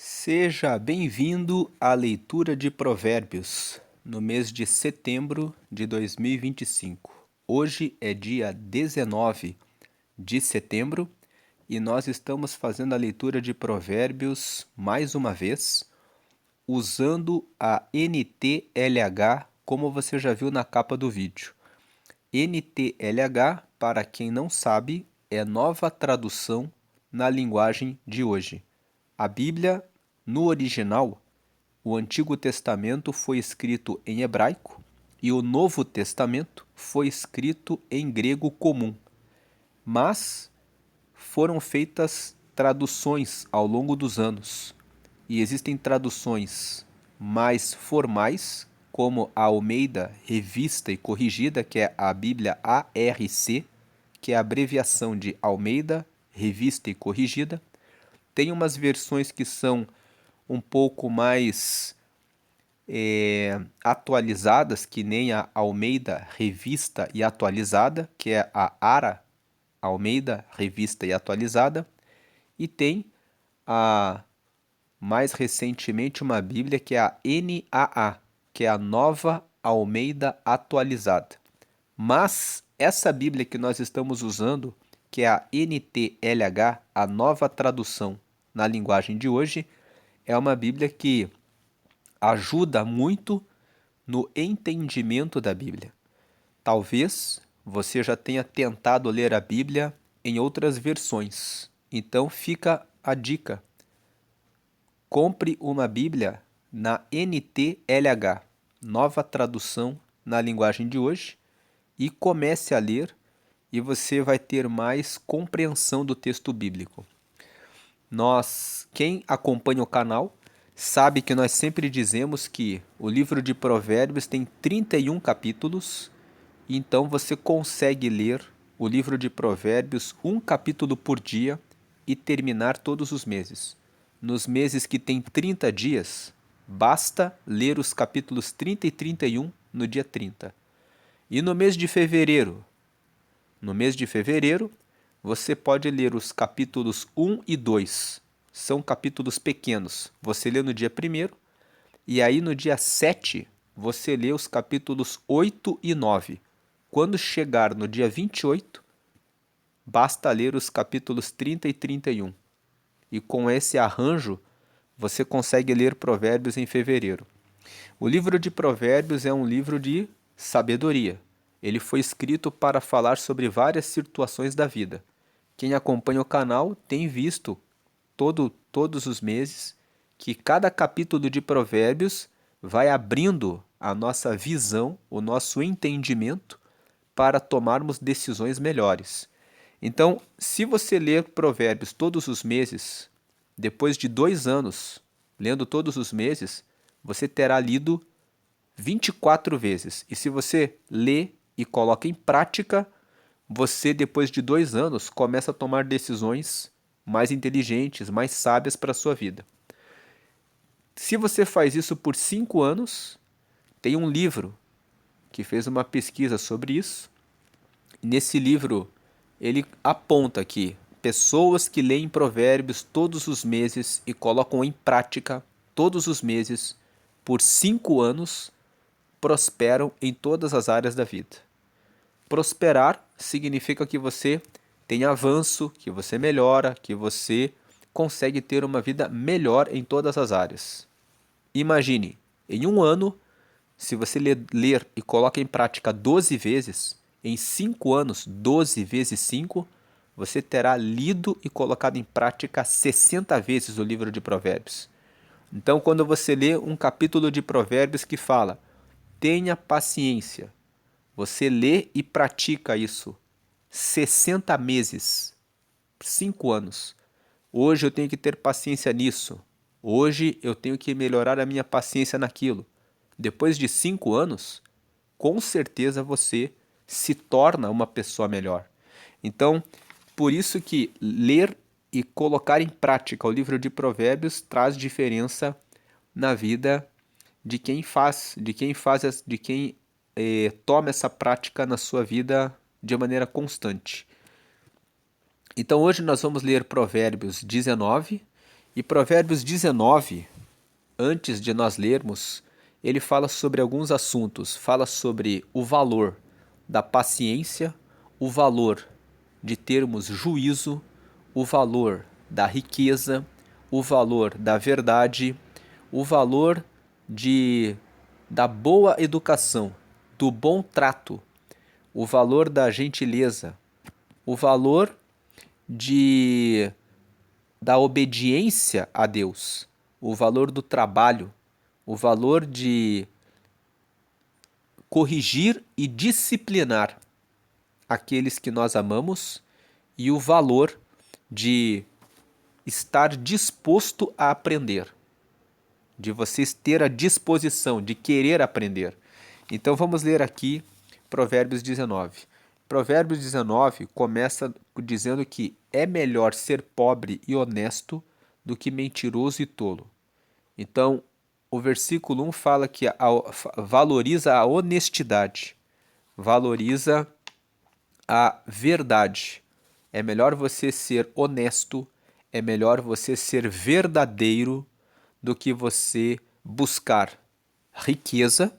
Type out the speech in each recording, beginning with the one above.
Seja bem-vindo à leitura de Provérbios no mês de setembro de 2025. Hoje é dia 19 de setembro e nós estamos fazendo a leitura de Provérbios mais uma vez, usando a NTLH, como você já viu na capa do vídeo. NTLH, para quem não sabe, é nova tradução na linguagem de hoje. A Bíblia, no original, o Antigo Testamento foi escrito em hebraico e o Novo Testamento foi escrito em grego comum. Mas foram feitas traduções ao longo dos anos. E existem traduções mais formais, como a Almeida Revista e Corrigida, que é a Bíblia ARC, que é a abreviação de Almeida Revista e Corrigida. Tem umas versões que são um pouco mais atualizadas, que nem a Almeida Revista e Atualizada, que é a ARA, Almeida Revista e Atualizada. E tem a mais recentemente uma Bíblia que é a NAA, que é a Nova Almeida Atualizada. Mas essa Bíblia que nós estamos usando, que é a NTLH, a nova tradução na linguagem de hoje, é uma Bíblia que ajuda muito no entendimento da Bíblia. Talvez você já tenha tentado ler a Bíblia em outras versões. Então fica a dica. Compre uma Bíblia na NTLH, nova tradução na linguagem de hoje, e comece a ler e você vai ter mais compreensão do texto bíblico. Quem acompanha o canal, sabe que nós sempre dizemos que o livro de Provérbios tem 31 capítulos, então você consegue ler o livro de Provérbios um capítulo por dia e terminar todos os meses. Nos meses que tem 30 dias, basta ler os capítulos 30 e 31 no dia 30. E no mês de fevereiro? No mês de fevereiro, você pode ler os capítulos 1 e 2. São capítulos pequenos. Você lê no dia 1º, e aí no dia 7 você lê os capítulos 8 e 9. Quando chegar no dia 28, basta ler os capítulos 30 e 31. E com esse arranjo, você consegue ler Provérbios em fevereiro. O livro de Provérbios é um livro de sabedoria. Ele foi escrito para falar sobre várias situações da vida. Quem acompanha o canal tem visto todos os meses que cada capítulo de Provérbios vai abrindo a nossa visão, o nosso entendimento para tomarmos decisões melhores. Então, se você ler Provérbios todos os meses, depois de 2 anos lendo todos os meses, você terá lido 24 vezes. E se você lê e coloca em prática, você, depois de 2 anos, começa a tomar decisões mais inteligentes, mais sábias para a sua vida. Se você faz isso por 5 anos, tem um livro que fez uma pesquisa sobre isso. Nesse livro, ele aponta que pessoas que leem Provérbios todos os meses e colocam em prática todos os meses por 5 anos prosperam em todas as áreas da vida. Prosperar significa que você tem avanço, que você melhora, que você consegue ter uma vida melhor em todas as áreas. Imagine, em um ano, se você ler e coloca em prática 12 vezes, em 5 anos, 12 vezes 5, você terá lido e colocado em prática 60 vezes o livro de Provérbios. Então, quando você lê um capítulo de Provérbios que fala, tenha paciência, você lê e pratica isso 60 meses, 5 anos. Hoje eu tenho que ter paciência nisso. Hoje eu tenho que melhorar a minha paciência naquilo. Depois de 5 anos, com certeza você se torna uma pessoa melhor. Então, por isso que ler e colocar em prática o livro de Provérbios traz diferença na vida de quem toma essa prática na sua vida de maneira constante. Então hoje nós vamos ler Provérbios 19 E Provérbios 19, antes de nós lermos, ele fala sobre alguns assuntos. Fala sobre o valor da paciência, o valor de termos juízo, o valor da riqueza, o valor da verdade, o valor de da boa educação, do bom trato, o valor da gentileza, o valor de da obediência a Deus, o valor do trabalho, o valor de corrigir e disciplinar aqueles que nós amamos e o valor de estar disposto a aprender, de vocês ter a disposição de querer aprender. Então vamos ler aqui Provérbios 19. Provérbios 19 começa dizendo que é melhor ser pobre e honesto do que mentiroso e tolo. Então, o versículo 1 fala que valoriza a honestidade, valoriza a verdade. É melhor você ser honesto, é melhor você ser verdadeiro do que você buscar riqueza,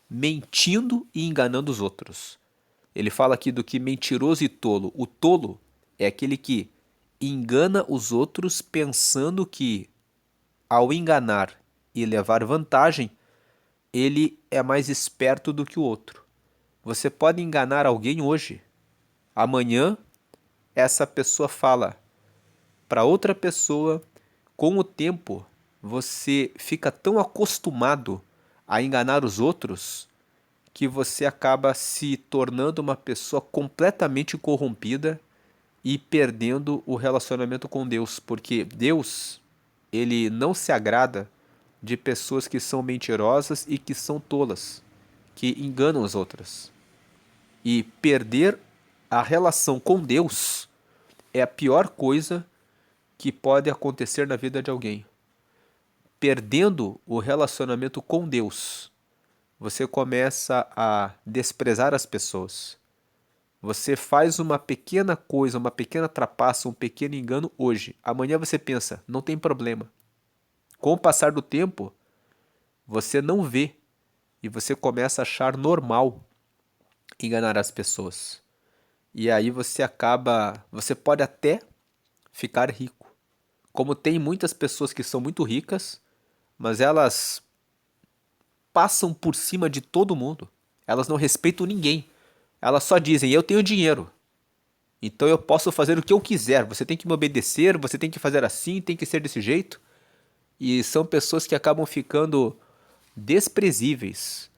mentindo e enganando os outros. Ele fala aqui do que mentiroso e tolo. O tolo é aquele que engana os outros pensando que, ao enganar e levar vantagem, ele é mais esperto do que o outro. Você pode enganar alguém hoje. Amanhã, essa pessoa fala para outra pessoa. Com o tempo, você fica tão acostumado a enganar os outros que você acaba se tornando uma pessoa completamente corrompida e perdendo o relacionamento com Deus, porque Deus, ele não se agrada de pessoas que são mentirosas e que são tolas, que enganam as outras. E perder a relação com Deus é a pior coisa que pode acontecer na vida de alguém. Perdendo o relacionamento com Deus, você começa a desprezar as pessoas. Você faz uma pequena coisa, uma pequena trapaça, um pequeno engano hoje. Amanhã você pensa, não tem problema. Com o passar do tempo, você não vê e você começa a achar normal enganar as pessoas. E aí você pode até ficar rico. Como tem muitas pessoas que são muito ricas, mas elas passam por cima de todo mundo. Elas não respeitam ninguém. Elas só dizem, eu tenho dinheiro, então eu posso fazer o que eu quiser. Você tem que me obedecer, você tem que fazer assim, tem que ser desse jeito. E são pessoas que acabam ficando desprezíveis.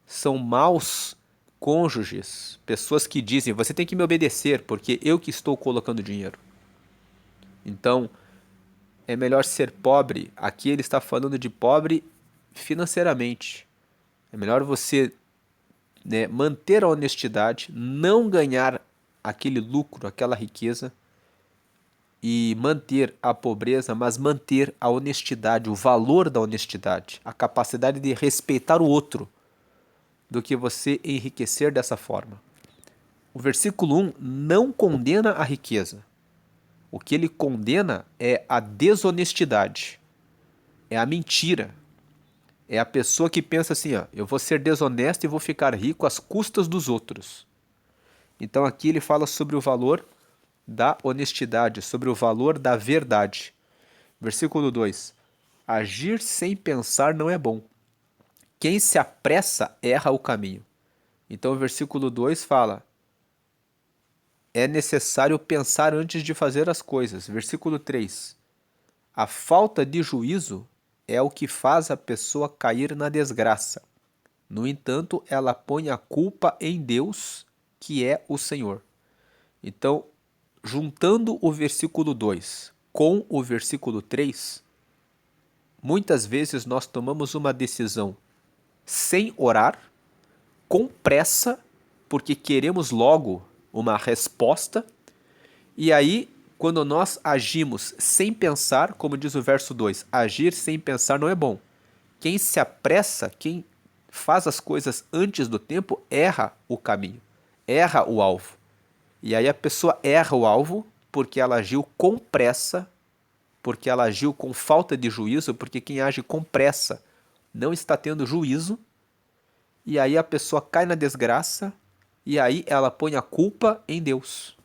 São maus cônjuges. Pessoas que dizem, você tem que me obedecer, porque eu que estou colocando dinheiro. Então, é melhor ser pobre. Aqui ele está falando de pobre financeiramente. É melhor você, né, manter a honestidade, não ganhar aquele lucro, aquela riqueza e manter a pobreza, mas manter a honestidade, o valor da honestidade, a capacidade de respeitar o outro, do que você enriquecer dessa forma. O versículo 1 não condena a riqueza. O que ele condena é a desonestidade, é a mentira. É a pessoa que pensa assim, ó, eu vou ser desonesto e vou ficar rico às custas dos outros. Então aqui ele fala sobre o valor da honestidade, sobre o valor da verdade. Versículo 2. Agir sem pensar não é bom. Quem se apressa erra o caminho. Então o versículo 2 fala, é necessário pensar antes de fazer as coisas. Versículo 3. A falta de juízo é o que faz a pessoa cair na desgraça. No entanto, ela põe a culpa em Deus, que é o Senhor. Então, juntando o versículo 2 com o versículo 3, muitas vezes nós tomamos uma decisão sem orar, com pressa, porque queremos logo uma resposta, e aí, quando nós agimos sem pensar, como diz o verso 2, agir sem pensar não é bom. Quem se apressa, quem faz as coisas antes do tempo, erra o caminho, erra o alvo. E aí a pessoa erra o alvo porque ela agiu com pressa, porque ela agiu com falta de juízo, porque quem age com pressa não está tendo juízo, e aí a pessoa cai na desgraça, e aí ela põe a culpa em Deus.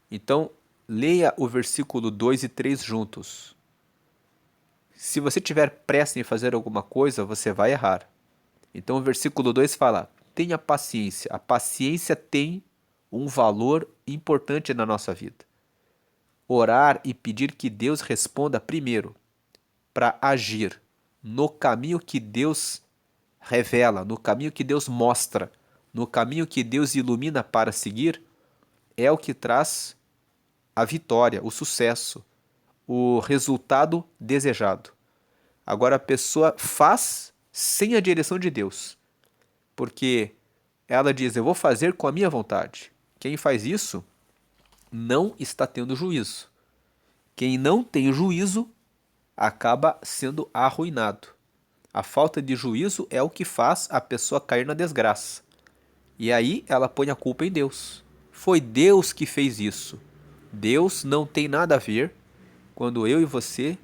Então, leia o versículo 2 e 3 juntos. Se você tiver pressa em fazer alguma coisa, você vai errar. Então o versículo 2 fala: tenha paciência. A paciência tem um valor importante na nossa vida. Orar e pedir que Deus responda primeiro, para agir no caminho que Deus revela, no caminho que Deus mostra, no caminho que Deus ilumina para seguir, é o que traz a vitória, o sucesso, o resultado desejado. Agora a pessoa faz sem a direção de Deus, porque ela diz: eu vou fazer com a minha vontade. Quem faz isso não está tendo juízo. Quem não tem juízo acaba sendo arruinado. A falta de juízo é o que faz a pessoa cair na desgraça. E aí ela põe a culpa em Deus. Foi Deus que fez isso. Deus não tem nada a ver quando eu e você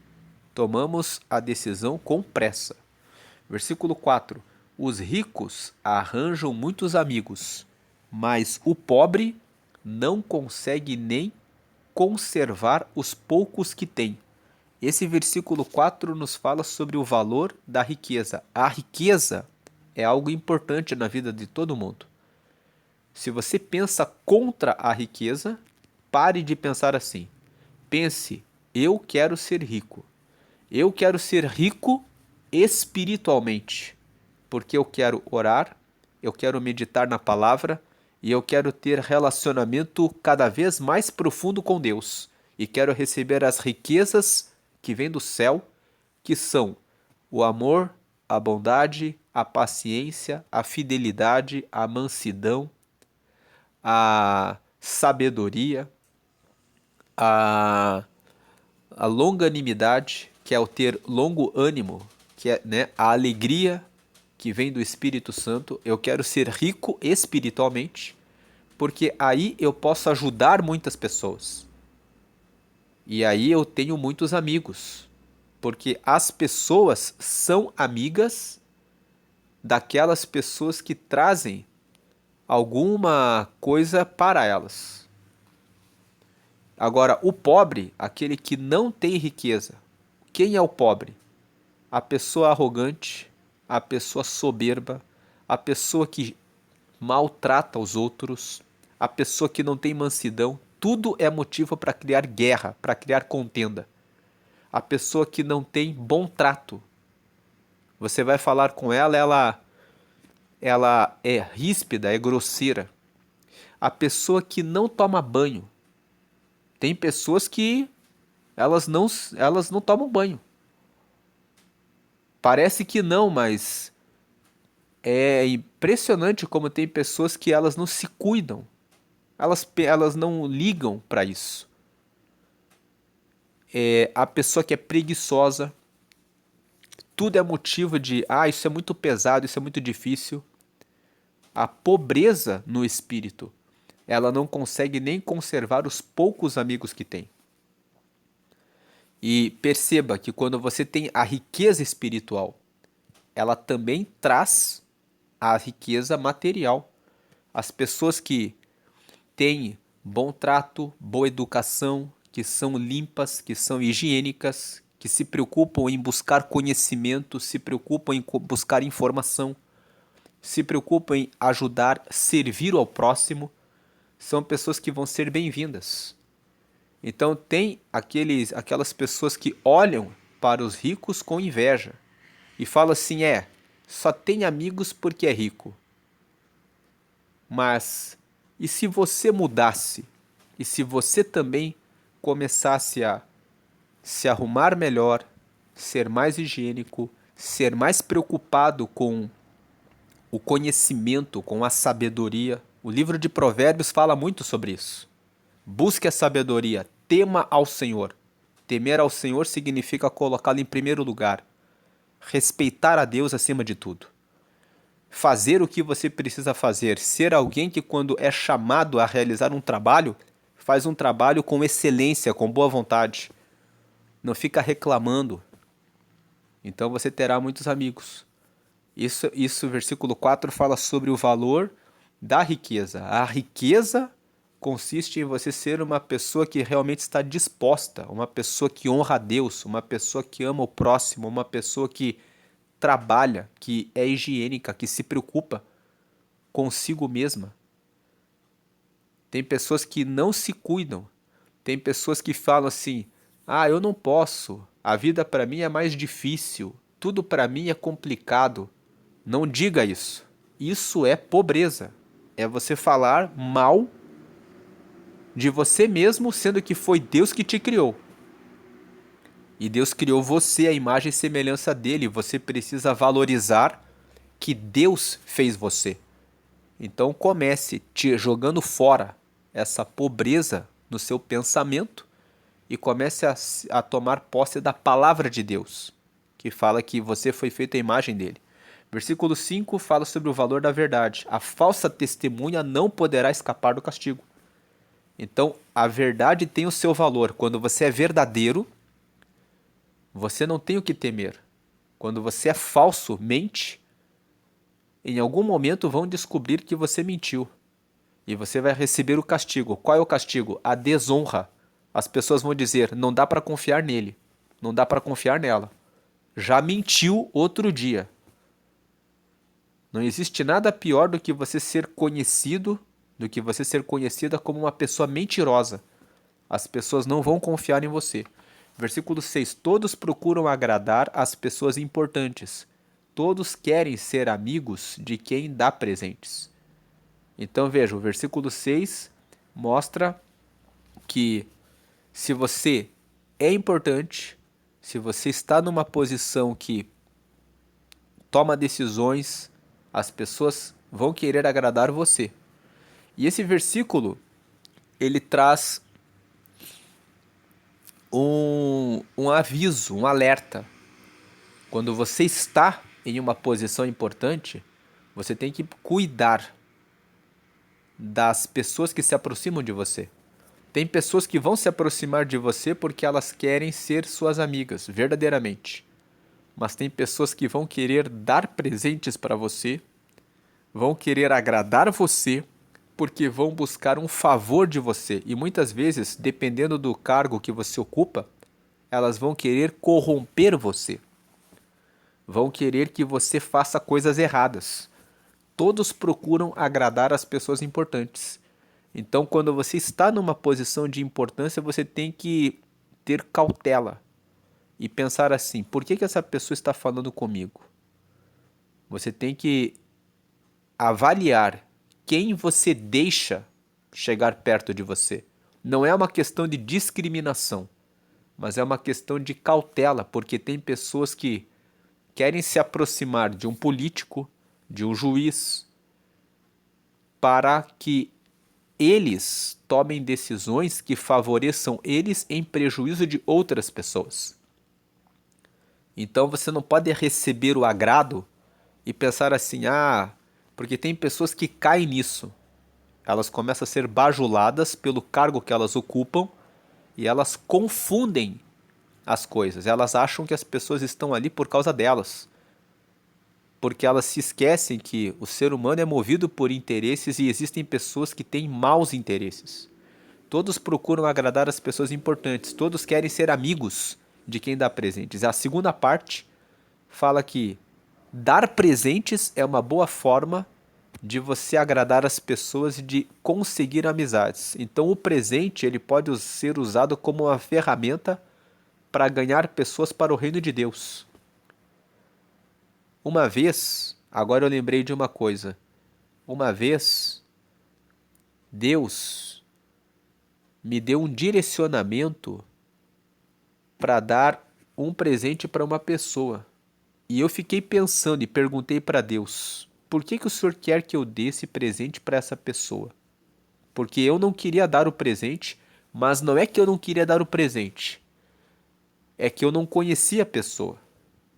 tomamos a decisão com pressa. Versículo 4. Os ricos arranjam muitos amigos, mas o pobre não consegue nem conservar os poucos que tem. Esse versículo 4 nos fala sobre o valor da riqueza. A riqueza é algo importante na vida de todo mundo. Se você pensa contra a riqueza, pare de pensar assim. Pense: eu quero ser rico. Eu quero ser rico espiritualmente, porque eu quero orar, eu quero meditar na palavra e eu quero ter relacionamento cada vez mais profundo com Deus. E quero receber as riquezas que vêm do céu, que são o amor, a bondade, a paciência, a fidelidade, a mansidão, a sabedoria, a, a longanimidade, que é o ter longo ânimo, que é, né, a alegria que vem do Espírito Santo. Eu quero ser rico espiritualmente, porque aí eu posso ajudar muitas pessoas. E aí eu tenho muitos amigos, porque as pessoas são amigas daquelas pessoas que trazem alguma coisa para elas. Agora, o pobre, aquele que não tem riqueza, quem é o pobre? A pessoa arrogante, a pessoa soberba, a pessoa que maltrata os outros, a pessoa que não tem mansidão. Tudo é motivo para criar guerra, para criar contenda. A pessoa que não tem bom trato. Você vai falar com ela é ríspida, é grosseira. A pessoa que não toma banho. Tem pessoas que elas não tomam banho. Parece que não, mas é impressionante como tem pessoas que elas não se cuidam. Elas não ligam para isso. A pessoa que é preguiçosa, tudo é motivo de: isso é muito pesado, isso é muito difícil. A pobreza no espírito, ela não consegue nem conservar os poucos amigos que tem. E perceba que quando você tem a riqueza espiritual, ela também traz a riqueza material. As pessoas que têm bom trato, boa educação, que são limpas, que são higiênicas, que se preocupam em buscar conhecimento, se preocupam em buscar informação, se preocupam em ajudar, servir ao próximo, são pessoas que vão ser bem-vindas. Então tem aquelas pessoas que olham para os ricos com inveja e falam assim: só tem amigos porque é rico. Mas e se você mudasse? E se você também começasse a se arrumar melhor, ser mais higiênico, ser mais preocupado com o conhecimento, com a sabedoria? O livro de Provérbios fala muito sobre isso. Busque a sabedoria, tema ao Senhor. Temer ao Senhor significa colocá-lo em primeiro lugar. Respeitar a Deus acima de tudo. Fazer o que você precisa fazer. Ser alguém que, quando é chamado a realizar um trabalho, faz um trabalho com excelência, com boa vontade. não fica reclamando. Então você terá muitos amigos. Isso, versículo 4 fala sobre o valor da riqueza. A riqueza consiste em você ser uma pessoa que realmente está disposta, uma pessoa que honra a Deus, uma pessoa que ama o próximo, uma pessoa que trabalha, que é higiênica, que se preocupa consigo mesma. Tem pessoas que não se cuidam. Tem pessoas que falam assim: "Ah, eu não posso. A vida para mim é mais difícil. Tudo para mim é complicado." Não diga isso. Isso é pobreza. É você falar mal de você mesmo, sendo que foi Deus que te criou. E Deus criou você à imagem e semelhança dele. Você precisa valorizar que Deus fez você. Então comece te jogando fora essa pobreza no seu pensamento e comece a tomar posse da palavra de Deus, que fala que você foi feito à imagem dele. Versículo 5 fala sobre o valor da verdade. A falsa testemunha não poderá escapar do castigo. Então, a verdade tem o seu valor. Quando você é verdadeiro, você não tem o que temer. Quando você é falso, mente, em algum momento vão descobrir que você mentiu. E você vai receber o castigo. Qual é o castigo? A desonra. As pessoas vão dizer: não dá para confiar nele, não dá para confiar nela. Já mentiu outro dia. Não existe nada pior do que você ser conhecido, do que você ser conhecida como uma pessoa mentirosa. As pessoas não vão confiar em você. Versículo 6. Todos procuram agradar as pessoas importantes. Todos querem ser amigos de quem dá presentes. Então veja, o versículo 6 mostra que se você é importante, se você está numa posição que toma decisões, as pessoas vão querer agradar você. E esse versículo, ele traz um aviso, um alerta. Quando você está em uma posição importante, você tem que cuidar das pessoas que se aproximam de você. Tem pessoas que vão se aproximar de você porque elas querem ser suas amigas, verdadeiramente. Mas tem pessoas que vão querer dar presentes para você, vão querer agradar você, porque vão buscar um favor de você. E muitas vezes, dependendo do cargo que você ocupa, elas vão querer corromper você. Vão querer que você faça coisas erradas. Todos procuram agradar as pessoas importantes. Então, quando você está numa posição de importância, você tem que ter cautela e pensar assim: por que essa pessoa está falando comigo? Você tem que avaliar quem você deixa chegar perto de você. Não é uma questão de discriminação, mas é uma questão de cautela, porque tem pessoas que querem se aproximar de um político, de um juiz, para que eles tomem decisões que favoreçam eles em prejuízo de outras pessoas. Então você não pode receber o agrado e pensar assim: ah, porque tem pessoas que caem nisso. Elas começam a ser bajuladas pelo cargo que elas ocupam e elas confundem as coisas. Elas acham que as pessoas estão ali por causa delas. Porque elas se esquecem que o ser humano é movido por interesses e existem pessoas que têm maus interesses. Todos procuram agradar as pessoas importantes, todos querem ser amigos de quem dá presentes. A segunda parte fala que dar presentes é uma boa forma de você agradar as pessoas e de conseguir amizades. Então o presente ele pode ser usado como uma ferramenta para ganhar pessoas para o reino de Deus. Uma vez, agora eu lembrei de uma coisa. Uma vez, Deus me deu um direcionamento para dar um presente para uma pessoa. E eu fiquei pensando e perguntei para Deus: por que o Senhor quer que eu dê esse presente para essa pessoa? Porque eu não queria dar o presente, mas não é que eu não queria dar o presente. É que eu não conhecia a pessoa.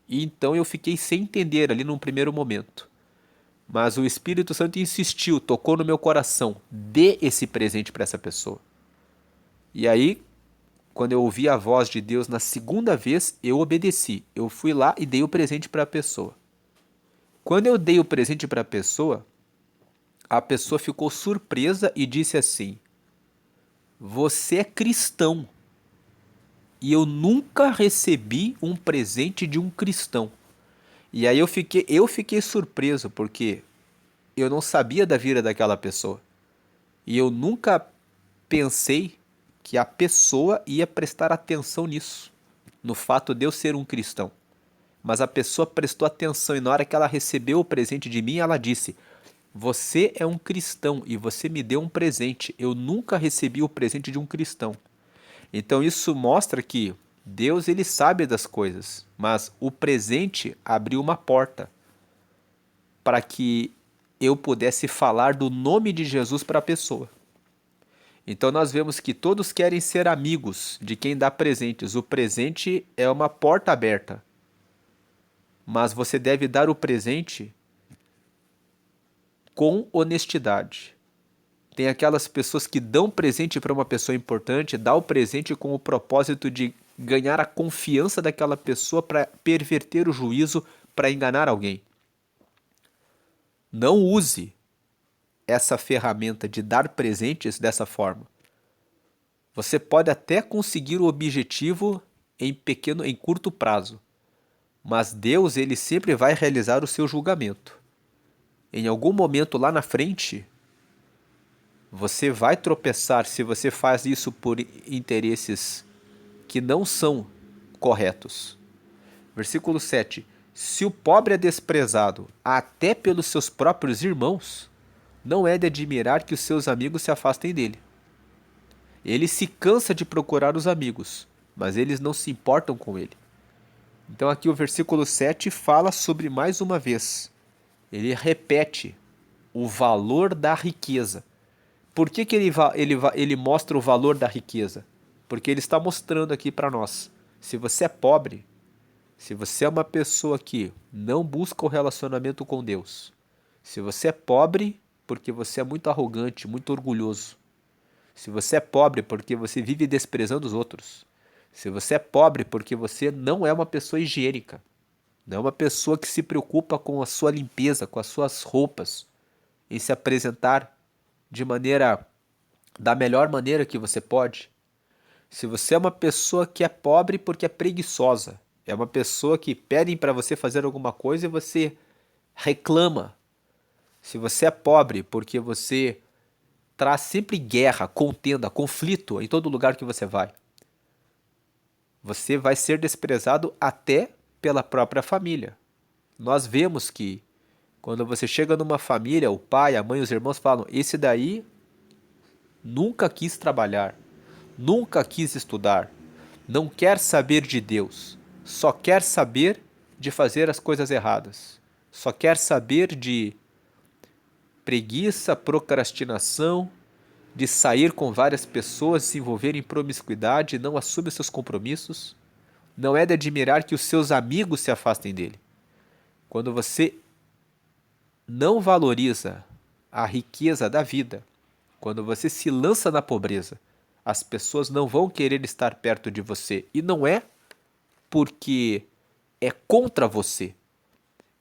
E então eu fiquei sem entender ali num primeiro momento. Mas o Espírito Santo insistiu, tocou no meu coração: dê esse presente para essa pessoa. E aí, quando eu ouvi a voz de Deus na segunda vez, eu obedeci. Eu fui lá e dei o presente para a pessoa. Quando eu dei o presente para a pessoa ficou surpresa e disse assim: Você é cristão e eu nunca recebi um presente de um cristão. E aí eu fiquei surpreso porque eu não sabia da vida daquela pessoa. E eu nunca pensei que a pessoa ia prestar atenção nisso, no fato de eu ser um cristão. Mas a pessoa prestou atenção e na hora que ela recebeu o presente de mim, ela disse: Você é um cristão e você me deu um presente. Eu nunca recebi o presente de um cristão. Então isso mostra que Deus ele sabe das coisas, mas o presente abriu uma porta para que eu pudesse falar do nome de Jesus para a pessoa. Então nós vemos que todos querem ser amigos de quem dá presentes. O presente é uma porta aberta, mas você deve dar o presente com honestidade. Tem aquelas pessoas que dão presente para uma pessoa importante, dá o presente com o propósito de ganhar a confiança daquela pessoa para perverter o juízo, para enganar alguém. Não use essa ferramenta de dar presentes dessa forma. Você pode até conseguir o objetivo em curto prazo, mas Deus ele sempre vai realizar o seu julgamento. Em algum momento lá na frente, você vai tropeçar se você faz isso por interesses que não são corretos. Versículo 7. Se o pobre é desprezado até pelos seus próprios irmãos, não é de admirar que os seus amigos se afastem dele. Ele se cansa de procurar os amigos, mas eles não se importam com ele. Então aqui o versículo 7 fala sobre mais uma vez. Ele repete o valor da riqueza. Por que ele mostra o valor da riqueza? Porque ele está mostrando aqui para nós. Se você é pobre, se você é uma pessoa que não busca o relacionamento com Deus, se você é pobre porque você é muito arrogante, muito orgulhoso, se você é pobre porque você vive desprezando os outros, se você é pobre porque você não é uma pessoa higiênica, não é uma pessoa que se preocupa com a sua limpeza, com as suas roupas, em se apresentar da melhor maneira que você pode. Se você é uma pessoa que é pobre porque é preguiçosa, é uma pessoa que pedem para você fazer alguma coisa e você reclama. Se você é pobre porque você traz sempre guerra, contenda, conflito em todo lugar que você vai, você vai ser desprezado até pela própria família. Nós vemos que quando você chega numa família, o pai, a mãe, os irmãos falam: esse daí nunca quis trabalhar, nunca quis estudar, não quer saber de Deus, só quer saber de fazer as coisas erradas, só quer saber de preguiça, procrastinação, de sair com várias pessoas, se envolver em promiscuidade, não assume seus compromissos. Não é de admirar que os seus amigos se afastem dele. Quando você não valoriza a riqueza da vida, quando você se lança na pobreza, as pessoas não vão querer estar perto de você. E não é porque é contra você,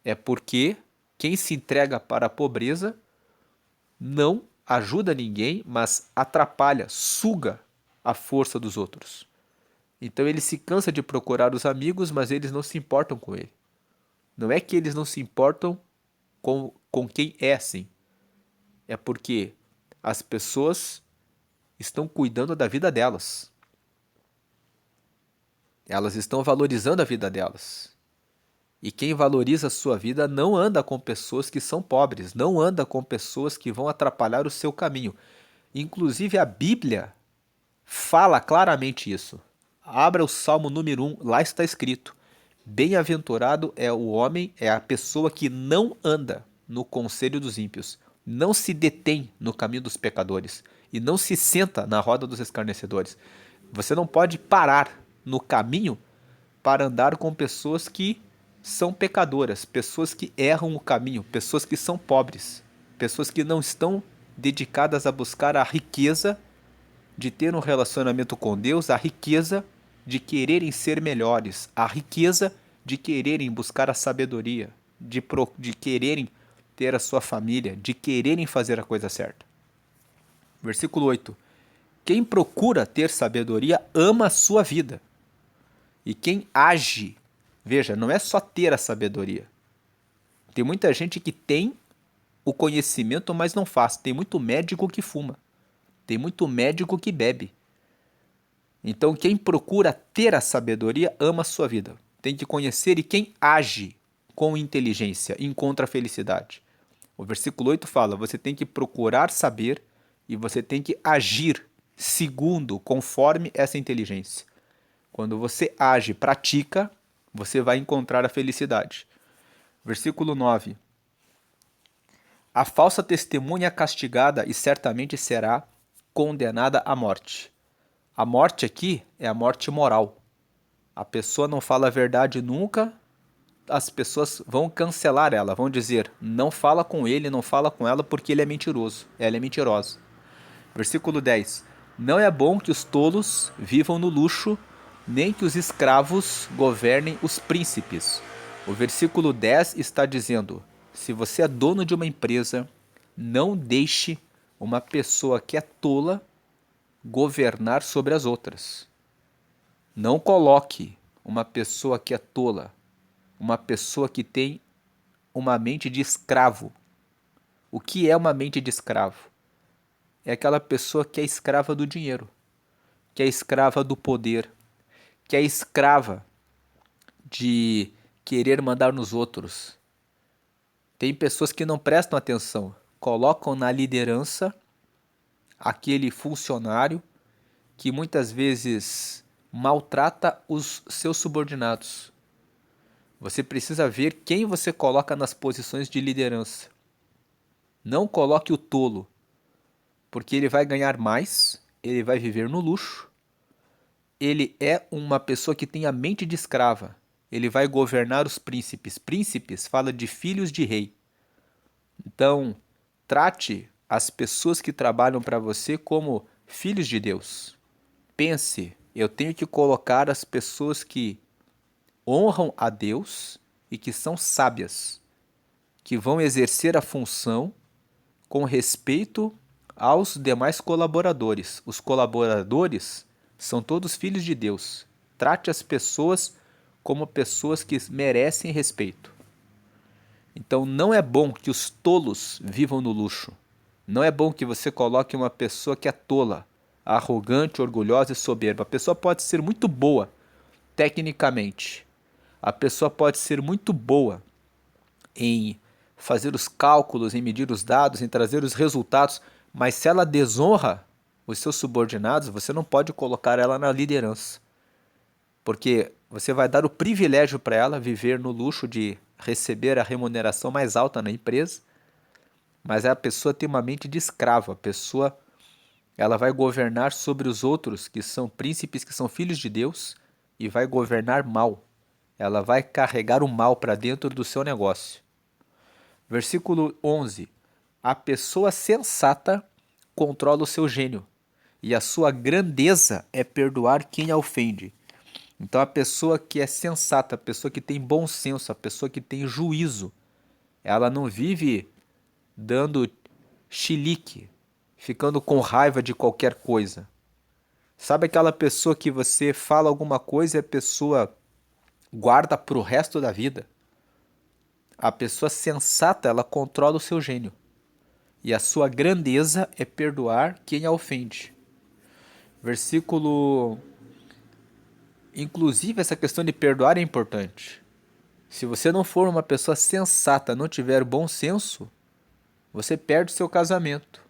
é porque quem se entrega para a pobreza não ajuda ninguém, mas atrapalha, suga a força dos outros. Então ele se cansa de procurar os amigos, mas eles não se importam com ele. Não é que eles não se importam com quem é assim. É porque as pessoas estão cuidando da vida delas. Elas estão valorizando a vida delas. E quem valoriza a sua vida não anda com pessoas que são pobres, não anda com pessoas que vão atrapalhar o seu caminho. Inclusive a Bíblia fala claramente isso. Abra o Salmo número 1, lá está escrito: Bem-aventurado é o homem, é a pessoa que não anda no conselho dos ímpios, não se detém no caminho dos pecadores e não se senta na roda dos escarnecedores. Você não pode parar no caminho para andar com pessoas que são pecadoras, pessoas que erram o caminho, pessoas que são pobres, pessoas que não estão dedicadas a buscar a riqueza de ter um relacionamento com Deus, a riqueza de quererem ser melhores, a riqueza de quererem buscar a sabedoria, de quererem ter a sua família, de quererem fazer a coisa certa. Versículo 8. Quem procura ter sabedoria ama a sua vida. E quem age, veja, não é só ter a sabedoria. Tem muita gente que tem o conhecimento, mas não faz. Tem muito médico que fuma. Tem muito médico que bebe. Então, quem procura ter a sabedoria ama a sua vida. Tem que conhecer, e quem age com inteligência encontra a felicidade. O versículo 8 fala: você tem que procurar saber e você tem que agir segundo, conforme essa inteligência. Quando você age, pratica, você vai encontrar a felicidade. Versículo 9. A falsa testemunha é castigada e certamente será condenada à morte. A morte aqui é a morte moral. A pessoa não fala a verdade nunca, as pessoas vão cancelar ela, vão dizer: não fala com ele, não fala com ela porque ele é mentiroso, ela é mentirosa. Versículo 10. Não é bom que os tolos vivam no luxo, nem que os escravos governem os príncipes. O versículo 10 está dizendo: se você é dono de uma empresa, não deixe uma pessoa que é tola governar sobre as outras. Não coloque uma pessoa que é tola, uma pessoa que tem uma mente de escravo. O que é uma mente de escravo? É aquela pessoa que é escrava do dinheiro, que é escrava do poder, que é escrava de querer mandar nos outros. Tem pessoas que não prestam atenção, colocam na liderança aquele funcionário que muitas vezes maltrata os seus subordinados. Você precisa ver quem você coloca nas posições de liderança. Não coloque o tolo, porque ele vai ganhar mais, ele vai viver no luxo, ele é uma pessoa que tem a mente de escrava, ele vai governar os príncipes. Príncipes fala de filhos de rei. Então, trate as pessoas que trabalham para você como filhos de Deus. Pense, eu tenho que colocar as pessoas que honram a Deus e que são sábias, que vão exercer a função com respeito aos demais colaboradores. Os colaboradores são todos filhos de Deus. Trate as pessoas como pessoas que merecem respeito. Então não é bom que os tolos vivam no luxo. Não é bom que você coloque uma pessoa que é tola, arrogante, orgulhosa e soberba. A pessoa pode ser muito boa tecnicamente. A pessoa pode ser muito boa em fazer os cálculos, em medir os dados, em trazer os resultados, mas se ela desonra os seus subordinados, você não pode colocar ela na liderança, porque você vai dar o privilégio para ela viver no luxo de receber a remuneração mais alta na empresa, mas a pessoa tem uma mente de escravo. A pessoa, ela vai governar sobre os outros que são príncipes, que são filhos de Deus, e vai governar mal. Ela vai carregar o mal para dentro do seu negócio. Versículo 11. A pessoa sensata controla o seu gênio, e a sua grandeza é perdoar quem a ofende. Então a pessoa que é sensata, a pessoa que tem bom senso, a pessoa que tem juízo, ela não vive dando chilique, ficando com raiva de qualquer coisa. Sabe aquela pessoa que você fala alguma coisa e a pessoa guarda para o resto da vida? A pessoa sensata, ela controla o seu gênio. E a sua grandeza é perdoar quem a ofende. Versículo. Inclusive, essa questão de perdoar é importante. Se você não for uma pessoa sensata, não tiver bom senso, você perde seu casamento,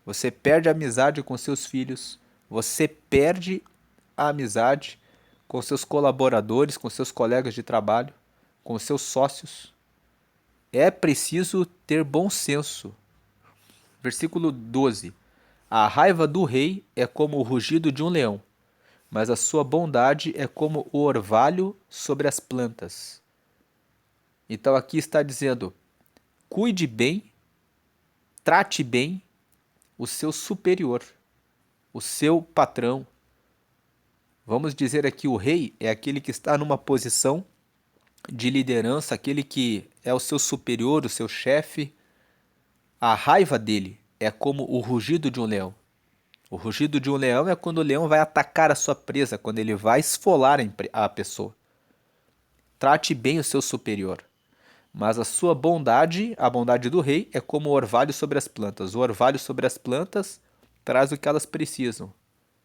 você perde a amizade com seus filhos, você perde a amizade com seus colaboradores, com seus colegas de trabalho, com seus sócios. É preciso ter bom senso. Versículo 12. A raiva do rei é como o rugido de um leão, mas a sua bondade é como o orvalho sobre as plantas. Então aqui está dizendo: cuide bem, trate bem o seu superior. o seu patrão. Vamos dizer aqui, o rei é aquele que está numa posição de liderança, aquele que é o seu superior, o seu chefe. A raiva dele é como o rugido de um leão. O rugido de um leão é quando o leão vai atacar a sua presa, quando ele vai esfolar a pessoa. Trate bem o seu superior. Mas a sua bondade, a bondade do rei, é como o orvalho sobre as plantas. O orvalho sobre as plantas traz o que elas precisam.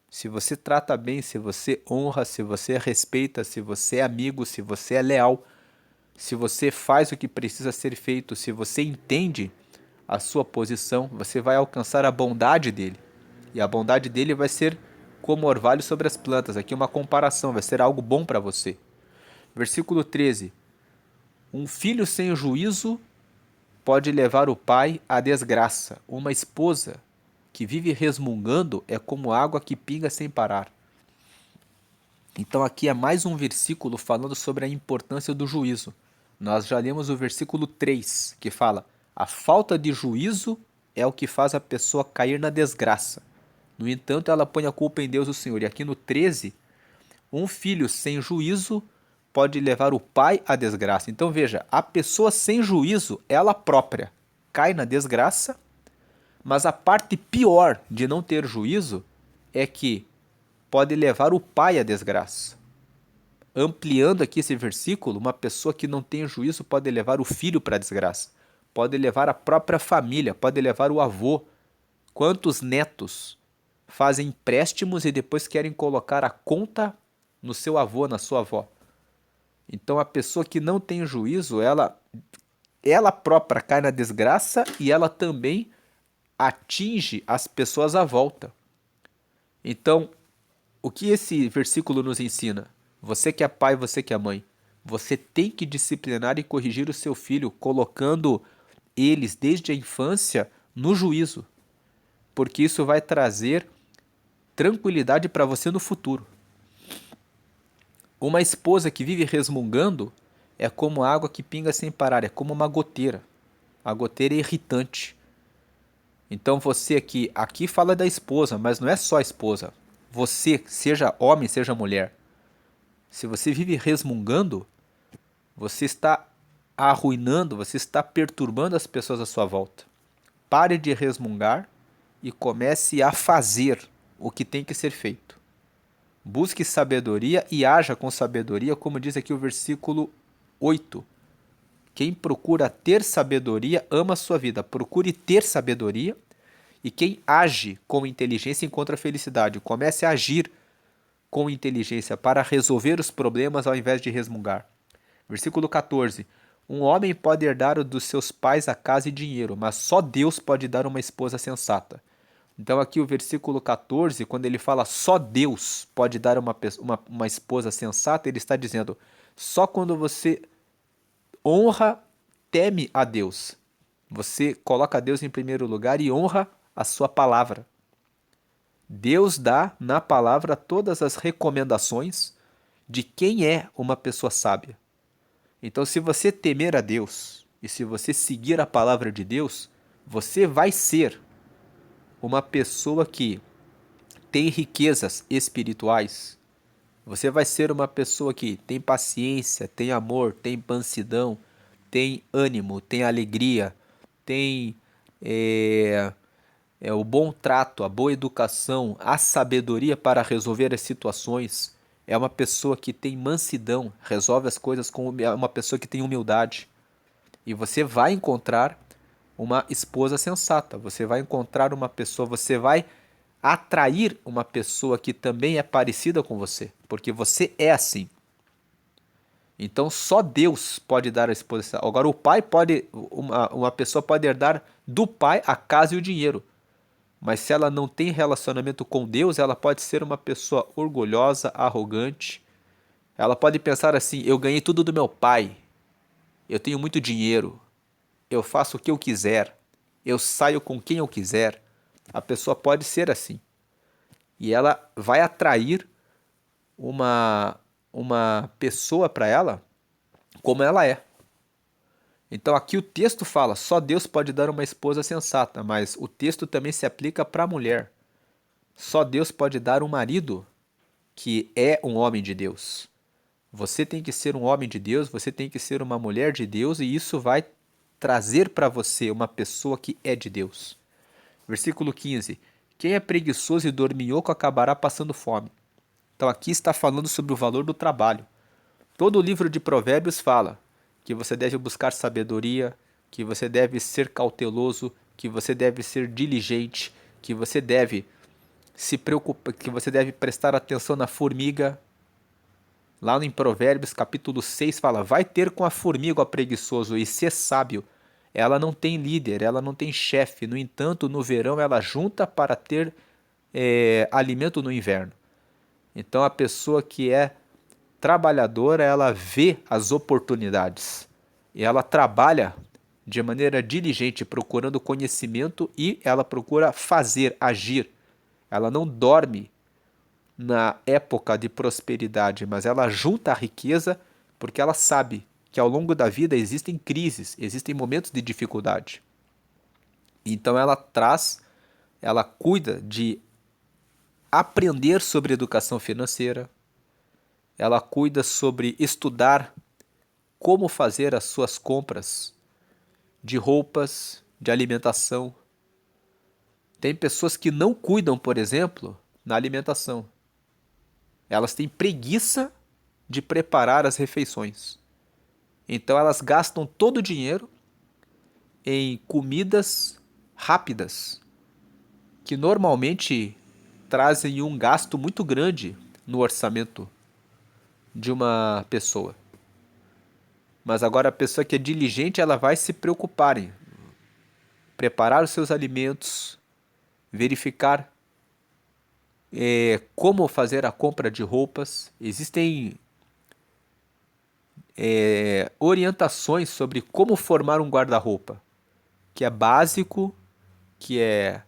Se você trata bem, se você honra, se você respeita, se você é amigo, se você é leal, se você faz o que precisa ser feito, se você entende a sua posição, você vai alcançar a bondade dele. E a bondade dele vai ser como orvalho sobre as plantas. Aqui uma comparação, vai ser algo bom para você. Versículo 13. Um filho sem juízo pode levar o pai à desgraça. Uma esposa que vive resmungando é como água que pinga sem parar. Então aqui é mais um versículo falando sobre a importância do juízo. Nós já lemos o versículo 3, que fala: a falta de juízo é o que faz a pessoa cair na desgraça. No entanto, ela põe a culpa em Deus, o Senhor. E aqui no 13, um filho sem juízo pode levar o pai à desgraça. Então veja, a pessoa sem juízo, ela própria, cai na desgraça, mas a parte pior de não ter juízo é que pode levar o pai à desgraça. Ampliando aqui esse versículo, uma pessoa que não tem juízo pode levar o filho para a desgraça, pode levar a própria família, pode levar o avô. Quantos netos fazem empréstimos e depois querem colocar a conta no seu avô, na sua avó? Então a pessoa que não tem juízo, ela própria cai na desgraça e ela também atinge as pessoas à volta. Então, o que esse versículo nos ensina? Você que é pai, você que é mãe, você tem que disciplinar e corrigir o seu filho, colocando eles desde a infância no juízo, porque isso vai trazer tranquilidade para você no futuro. Uma esposa que vive resmungando é como água que pinga sem parar, é como uma goteira. A goteira é irritante. Então você aqui fala da esposa, mas não é só a esposa. Você, seja homem, seja mulher, se você vive resmungando, você está arruinando, você está perturbando as pessoas à sua volta. Pare de resmungar e comece a fazer o que tem que ser feito. Busque sabedoria e haja com sabedoria, como diz aqui o versículo 8. Quem procura ter sabedoria ama a sua vida. Procure ter sabedoria, e quem age com inteligência encontra felicidade. Comece a agir com inteligência para resolver os problemas ao invés de resmungar. Versículo 14. Um homem pode herdar dos seus pais a casa e dinheiro, mas só Deus pode dar uma esposa sensata. Então aqui o versículo 14, quando ele fala só Deus pode dar uma esposa sensata, ele está dizendo, só quando você honra, teme a Deus. Você coloca Deus em primeiro lugar e honra a sua palavra. Deus dá na palavra todas as recomendações de quem é uma pessoa sábia. Então, se você temer a Deus e se você seguir a palavra de Deus, você vai ser uma pessoa que tem riquezas espirituais. Você vai ser uma pessoa que tem paciência, tem amor, tem mansidão, tem ânimo, tem alegria, tem o bom trato, a boa educação, a sabedoria para resolver as situações. É uma pessoa que tem mansidão, resolve as coisas com uma pessoa que tem humildade. E você vai encontrar uma esposa sensata, você vai encontrar uma pessoa, você vai atrair uma pessoa que também é parecida com você, porque você é assim. Então só Deus pode dar a esposa sensata. Agora o pai pode, uma pessoa pode herdar do pai a casa e o dinheiro. Mas se ela não tem relacionamento com Deus, ela pode ser uma pessoa orgulhosa, arrogante. Ela pode pensar assim: eu ganhei tudo do meu pai, eu tenho muito dinheiro, eu faço o que eu quiser, eu saio com quem eu quiser. A pessoa pode ser assim. E ela vai atrair uma pessoa para ela como ela é. Então aqui o texto fala, só Deus pode dar uma esposa sensata, mas o texto também se aplica para a mulher. Só Deus pode dar um marido que é um homem de Deus. Você tem que ser um homem de Deus, você tem que ser uma mulher de Deus, e isso vai trazer para você uma pessoa que é de Deus. Versículo 15. Quem é preguiçoso e dorminhoco acabará passando fome. Então aqui está falando sobre o valor do trabalho. Todo o livro de Provérbios fala que você deve buscar sabedoria, que você deve ser cauteloso, que você deve ser diligente, que você deve se preocupar, que você deve prestar atenção na formiga. Lá em Provérbios, capítulo 6, fala: vai ter com a formiga, ó preguiçoso, e ser sábio. Ela não tem líder, ela não tem chefe. No entanto, no verão ela junta para ter alimento no inverno. Então a pessoa que é trabalhadora, ela vê as oportunidades. E ela trabalha de maneira diligente, procurando conhecimento, e ela procura fazer, agir. Ela não dorme na época de prosperidade, mas ela junta a riqueza porque ela sabe que ao longo da vida existem crises, existem momentos de dificuldade. Então ela cuida de aprender sobre educação financeira, ela cuida sobre estudar como fazer as suas compras de roupas, de alimentação. Tem pessoas que não cuidam, por exemplo, na alimentação. Elas têm preguiça de preparar as refeições. Então elas gastam todo o dinheiro em comidas rápidas, que normalmente trazem um gasto muito grande no orçamento de uma pessoa. Mas agora a pessoa que é diligente, ela vai se preocupar em preparar os seus alimentos, verificar como fazer a compra de roupas. Existem orientações sobre como formar um guarda-roupa, que é básico, que é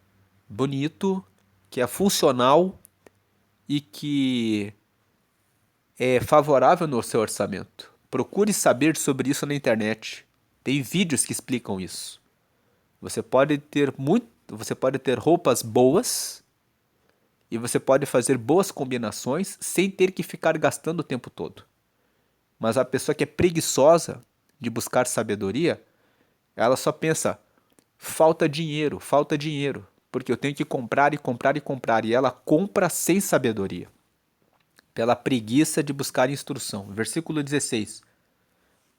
bonito, que é funcional e que é favorável no seu orçamento. Procure saber sobre isso na internet. Tem vídeos que explicam isso. Você pode ter roupas boas e você pode fazer boas combinações sem ter que ficar gastando o tempo todo. Mas a pessoa que é preguiçosa de buscar sabedoria, ela só pensa: falta dinheiro, porque eu tenho que comprar e comprar e comprar, e ela compra sem sabedoria, pela preguiça de buscar instrução. Versículo 16.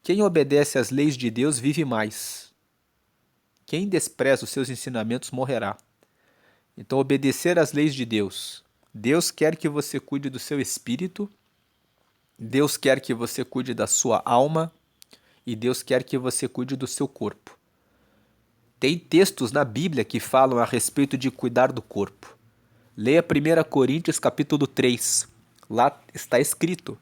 Quem obedece às leis de Deus vive mais. Quem despreza os seus ensinamentos morrerá. Então, obedecer às leis de Deus. Deus quer que você cuide do seu espírito, Deus quer que você cuide da sua alma e Deus quer que você cuide do seu corpo. Tem textos na Bíblia que falam a respeito de cuidar do corpo. Leia 1 Coríntios capítulo 3. Lá está escrito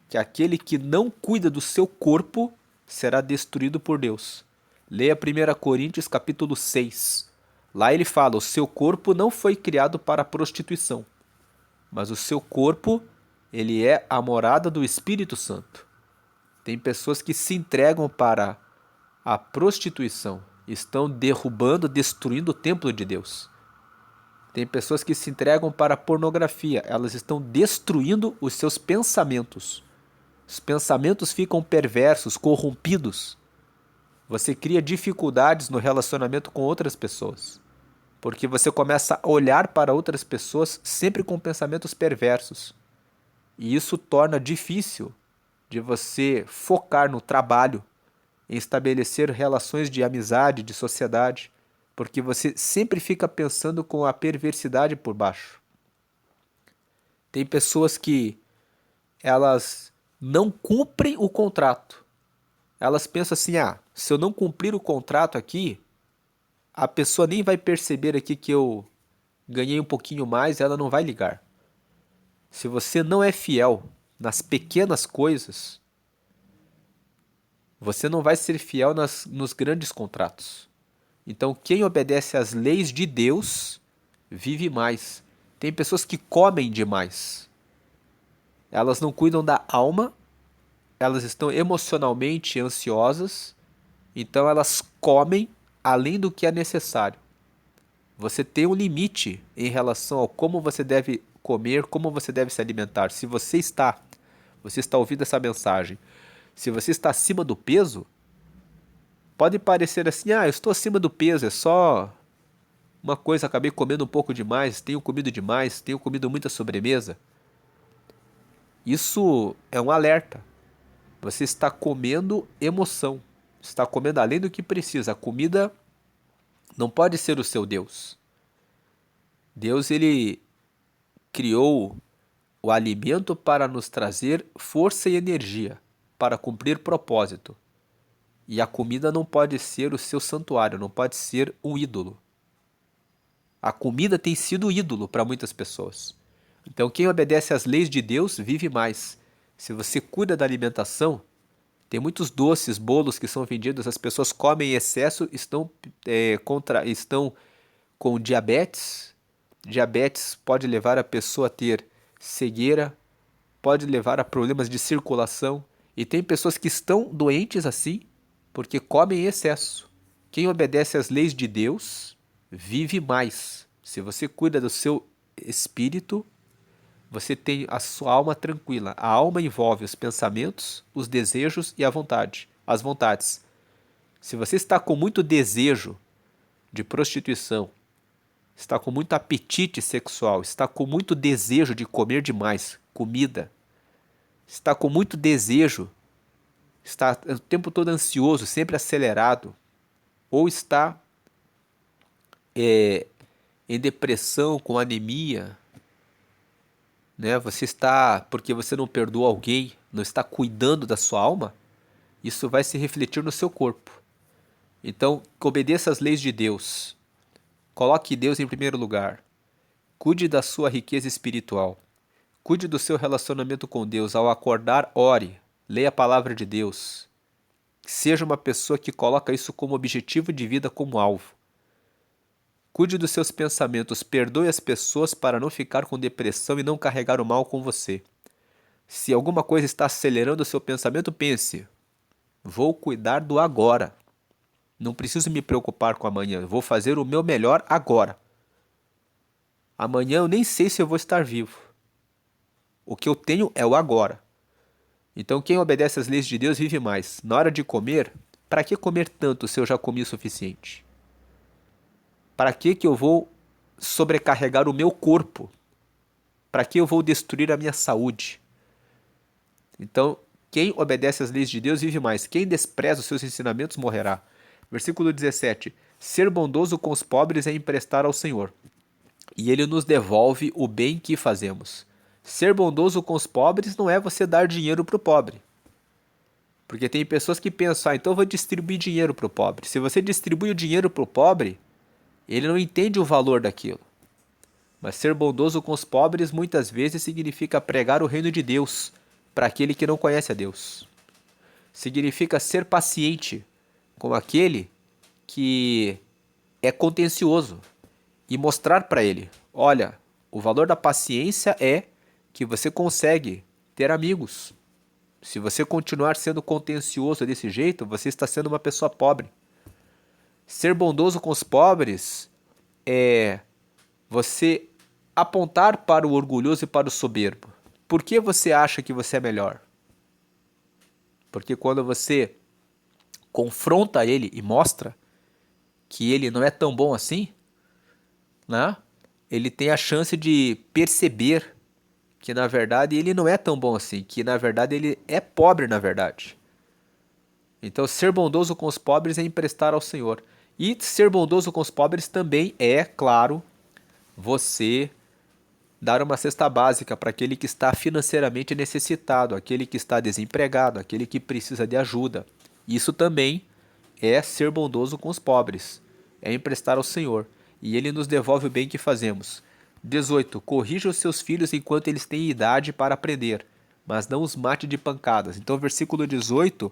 que aquele que não cuida do seu corpo será destruído por Deus. Leia 1 Coríntios capítulo 6. Lá ele fala: o seu corpo não foi criado para a prostituição, mas o seu corpo, ele é a morada do Espírito Santo. Tem pessoas que se entregam para a prostituição, estão derrubando, destruindo o templo de Deus. Tem pessoas que se entregam para a pornografia, elas estão destruindo os seus pensamentos. Os pensamentos ficam perversos, corrompidos. Você cria dificuldades no relacionamento com outras pessoas, porque você começa a olhar para outras pessoas sempre com pensamentos perversos. E isso torna difícil de você focar no trabalho, em estabelecer relações de amizade, de sociedade, porque você sempre fica pensando com a perversidade por baixo. Tem pessoas que elas não cumprem o contrato. Elas pensam assim: se eu não cumprir o contrato aqui, a pessoa nem vai perceber aqui que eu ganhei um pouquinho mais, ela não vai ligar. Se você não é fiel nas pequenas coisas, você não vai ser fiel nos grandes contratos. Então, quem obedece às leis de Deus vive mais. Tem pessoas que comem demais. Elas não cuidam da alma, elas estão emocionalmente ansiosas, então elas comem além do que é necessário. Você tem um limite em relação ao como você deve comer, como você deve se alimentar. Se você está ouvindo essa mensagem, se você está acima do peso, pode parecer assim, eu estou acima do peso, é só uma coisa, acabei comendo um pouco demais, tenho comido demais, tenho comido muita sobremesa. Isso é um alerta. Você está comendo emoção, está comendo além do que precisa. A comida não pode ser o seu Deus. Deus, ele criou o alimento para nos trazer força e energia, para cumprir propósito. E a comida não pode ser o seu santuário, não pode ser um ídolo. A comida tem sido ídolo para muitas pessoas. Então, quem obedece às leis de Deus vive mais. Se você cuida da alimentação, tem muitos doces, bolos que são vendidos, as pessoas comem em excesso, estão com diabetes. Diabetes pode levar a pessoa a ter cegueira, pode levar a problemas de circulação. E tem pessoas que estão doentes assim porque comem em excesso. Quem obedece às leis de Deus vive mais. Se você cuida do seu espírito, você tem a sua alma tranquila. A alma envolve os pensamentos, os desejos e a vontade, as vontades. Se você está com muito desejo de prostituição, está com muito apetite sexual, está com muito desejo de comer demais comida, está com muito desejo, está o tempo todo ansioso, sempre acelerado, ou está em depressão, com anemia, né? Você está, porque você não perdoa alguém, não está cuidando da sua alma, isso vai se refletir no seu corpo. Então, obedeça às leis de Deus. Coloque Deus em primeiro lugar. Cuide da sua riqueza espiritual. Cuide do seu relacionamento com Deus. Ao acordar, ore. Leia a palavra de Deus. Seja uma pessoa que coloca isso como objetivo de vida, como alvo. Cuide dos seus pensamentos. Perdoe as pessoas para não ficar com depressão e não carregar o mal com você. Se alguma coisa está acelerando o seu pensamento, pense: vou cuidar do agora. Não preciso me preocupar com amanhã. Vou fazer o meu melhor agora. Amanhã eu nem sei se eu vou estar vivo. O que eu tenho é o agora. Então quem obedece às leis de Deus vive mais. Na hora de comer, para que comer tanto se eu já comi o suficiente? Para que eu vou sobrecarregar o meu corpo? Para que eu vou destruir a minha saúde? Então, quem obedece às leis de Deus vive mais. Quem despreza os seus ensinamentos morrerá. Versículo 17. Ser bondoso com os pobres é emprestar ao Senhor, e Ele nos devolve o bem que fazemos. Ser bondoso com os pobres não é você dar dinheiro para o pobre. Porque tem pessoas que pensam, então eu vou distribuir dinheiro para o pobre. Se você distribui o dinheiro para o pobre, ele não entende o valor daquilo. Mas ser bondoso com os pobres muitas vezes significa pregar o reino de Deus para aquele que não conhece a Deus. Significa ser paciente com aquele que é contencioso e mostrar para ele: olha, o valor da paciência é que você consegue ter amigos. Se você continuar sendo contencioso desse jeito, você está sendo uma pessoa pobre. Ser bondoso com os pobres é você apontar para o orgulhoso e para o soberbo. Por que você acha que você é melhor? Porque quando você confronta ele e mostra que ele não é tão bom assim, né? Ele tem a chance de perceber que na verdade ele não é tão bom assim, que na verdade ele é pobre na verdade. Então ser bondoso com os pobres é emprestar ao Senhor. E ser bondoso com os pobres também é, claro, você dar uma cesta básica para aquele que está financeiramente necessitado, aquele que está desempregado, aquele que precisa de ajuda. Isso também é ser bondoso com os pobres, é emprestar ao Senhor, e Ele nos devolve o bem que fazemos. 18. Corrija os seus filhos enquanto eles têm idade para aprender, mas não os mate de pancadas. Então, versículo 18,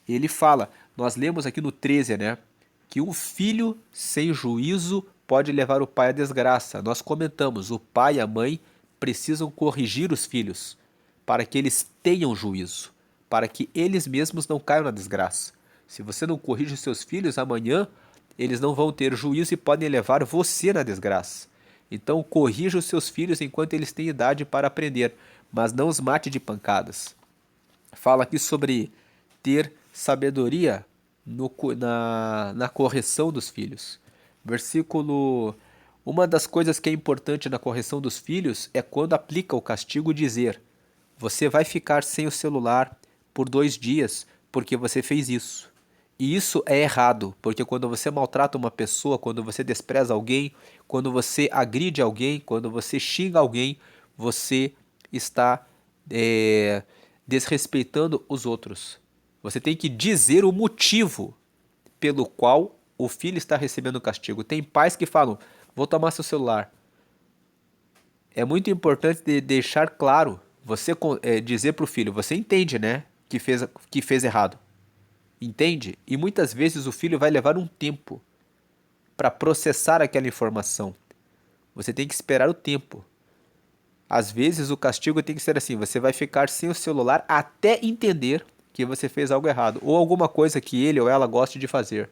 ele fala, nós lemos aqui no 13, né? Que um filho sem juízo pode levar o pai à desgraça. Nós comentamos, o pai e a mãe precisam corrigir os filhos para que eles tenham juízo, para que eles mesmos não caiam na desgraça. Se você não corrige os seus filhos, amanhã eles não vão ter juízo e podem levar você na desgraça. Então corrija os seus filhos enquanto eles têm idade para aprender, mas não os mate de pancadas. Fala aqui sobre ter sabedoria na correção dos filhos. Versículo. Uma das coisas que é importante na correção dos filhos é quando aplica o castigo dizer: você vai ficar sem o celular por 2 dias porque você fez isso. E isso é errado, porque quando você maltrata uma pessoa, quando você despreza alguém, quando você agride alguém, quando você xinga alguém, você está desrespeitando os outros. Você tem que dizer o motivo pelo qual o filho está recebendo o castigo. Tem pais que falam: vou tomar seu celular. É muito importante deixar claro, você dizer para o filho: você entende, né, que fez errado. Entende? E muitas vezes o filho vai levar um tempo para processar aquela informação. Você tem que esperar o tempo. Às vezes o castigo tem que ser assim: você vai ficar sem o celular até entender que você fez algo errado, ou alguma coisa que ele ou ela goste de fazer.